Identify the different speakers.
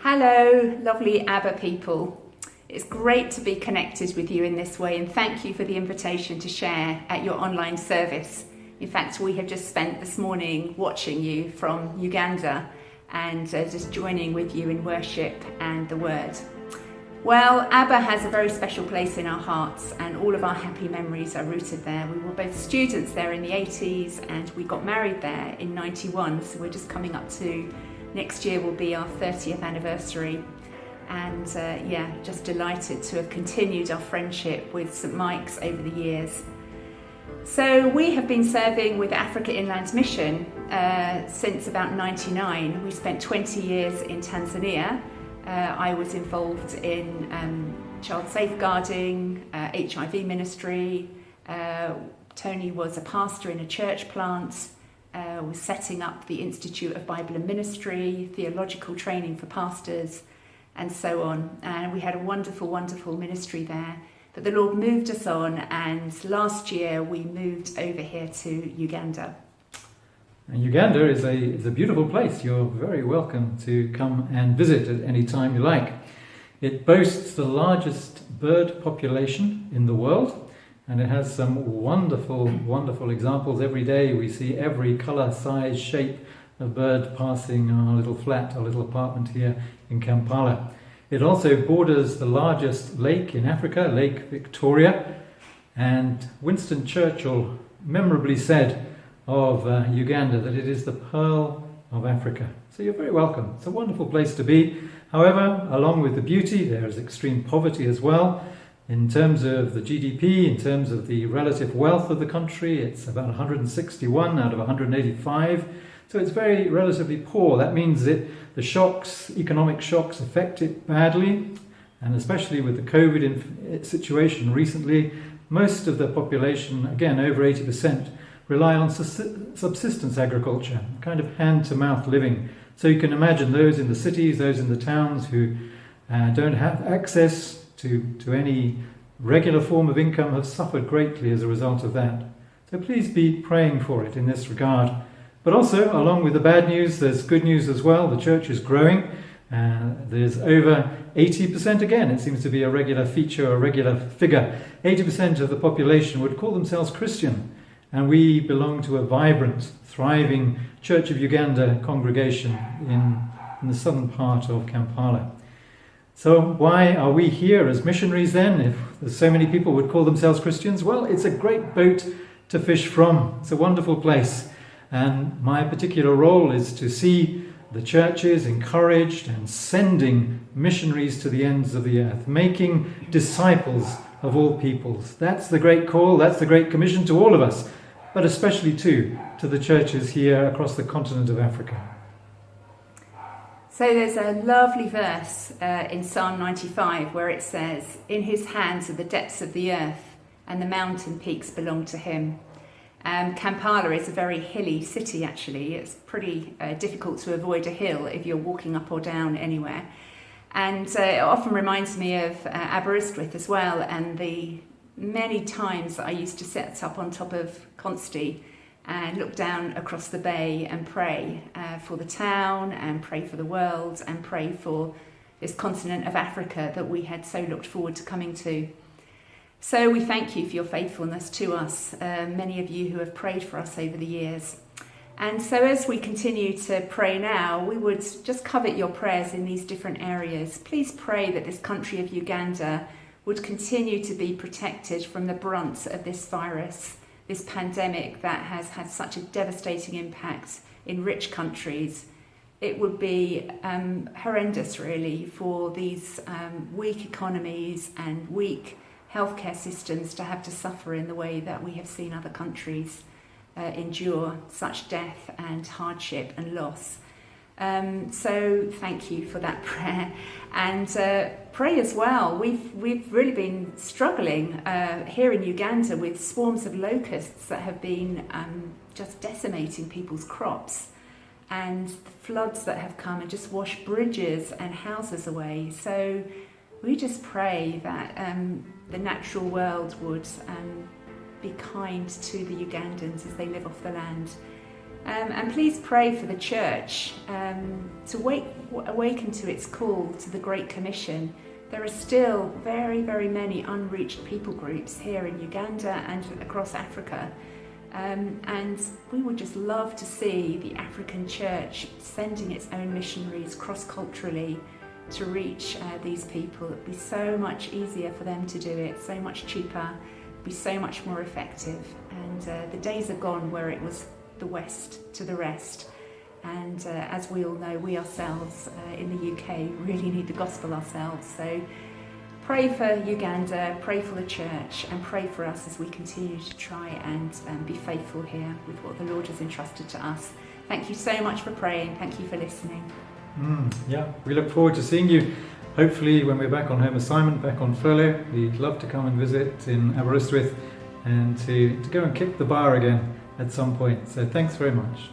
Speaker 1: Hello, lovely ABBA people. It's great to be connected with you in this way, and thank you for the invitation to share at your online service. In fact, we have just spent this morning watching you from Uganda and just joining with you in worship and the word. Well, ABBA has a very special place in our hearts, and all of our happy memories are rooted there. We were both students there in the 80s and we got married there in 91, so we're just coming up to next year will be our 30th anniversary, and just delighted to have continued our friendship with St Mike's over the years. So we have been serving with Africa Inland Mission since about 99. We spent 20 years in Tanzania. I was involved in child safeguarding, HIV ministry. Tony was a pastor in a church plant. Was setting up the Institute of Bible and Ministry, theological training for pastors, and so on. And we had a wonderful, wonderful ministry there. But the Lord moved us on, and last year we moved over here to Uganda.
Speaker 2: And Uganda is a beautiful place. You're very welcome to come and visit at any time you like. It boasts the largest bird population in the world. And it has some wonderful, wonderful examples. Every day we see every colour, size, shape of bird passing our little flat, our little apartment here in Kampala. It also borders the largest lake in Africa, Lake Victoria. And Winston Churchill memorably said of Uganda that it is the pearl of Africa. So you're very welcome. It's a wonderful place to be. However, along with the beauty, there is extreme poverty as well. In terms of the GDP, in terms of the relative wealth of the country, it's about 161 out of 185. So it's very relatively poor. That means that the shocks, economic shocks, affect it badly. And especially with the COVID situation recently, most of the population, again over 80%, rely on subsistence agriculture, kind of hand-to-mouth living. So you can imagine those in the cities, those in the towns who don't have access to any regular form of income have suffered greatly as a result of that. So please be praying for it in this regard. But also, along with the bad news, there's good news as well. The church is growing. There's over 80%, again, it seems to be a regular feature, a regular figure. 80% of the population would call themselves Christian. And we belong to a vibrant, thriving Church of Uganda congregation in the southern part of Kampala. So why are we here as missionaries then, if there's so many people would call themselves Christians? Well, it's a great boat to fish from. It's a wonderful place. And my particular role is to see the churches encouraged and sending missionaries to the ends of the earth, making disciples of all peoples. That's the great call, that's the great commission to all of us, but especially too to the churches here across the continent of Africa.
Speaker 1: So there's a lovely verse in Psalm 95 where it says, "In his hands are the depths of the earth, and the mountain peaks belong to him." Kampala is a very hilly city, actually. It's pretty difficult to avoid a hill if you're walking up or down anywhere. And it often reminds me of Aberystwyth as well, and the many times that I used to sit up on top of Consti and look down across the bay and pray for the town and pray for the world and pray for this continent of Africa that we had so looked forward to coming to. So we thank you for your faithfulness to us, many of you who have prayed for us over the years. And so as we continue to pray now, we would just covet your prayers in these different areas. Please pray that this country of Uganda would continue to be protected from the brunt of this virus, this pandemic that has had such a devastating impact in rich countries. It would be horrendous, really, for these weak economies and weak healthcare systems to have to suffer in the way that we have seen other countries endure such death and hardship and loss. So thank you for that prayer, and pray as well. We've really been struggling here in Uganda with swarms of locusts that have been just decimating people's crops, and the floods that have come and just washed bridges and houses away. So we just pray that the natural world would be kind to the Ugandans as they live off the land. And please pray for the church to awaken to its call to the Great Commission. There are still very, very many unreached people groups here in Uganda and across Africa. And we would just love to see the African church sending its own missionaries cross-culturally to reach these people. It'd be so much easier for them to do it, so much cheaper, be so much more effective. And the days are gone where it was the West to the rest. And as we all know, we ourselves in the UK really need the gospel ourselves. So pray for Uganda, pray for the church, and pray for us as we continue to try and be faithful here with what the Lord has entrusted to us. Thank you so much for praying. Thank you for listening.
Speaker 2: Yeah, we look forward to seeing you. Hopefully when we're back on home assignment, back on furlough, we'd love to come and visit in Aberystwyth and to go and kick the bar again at some point. So thanks very much.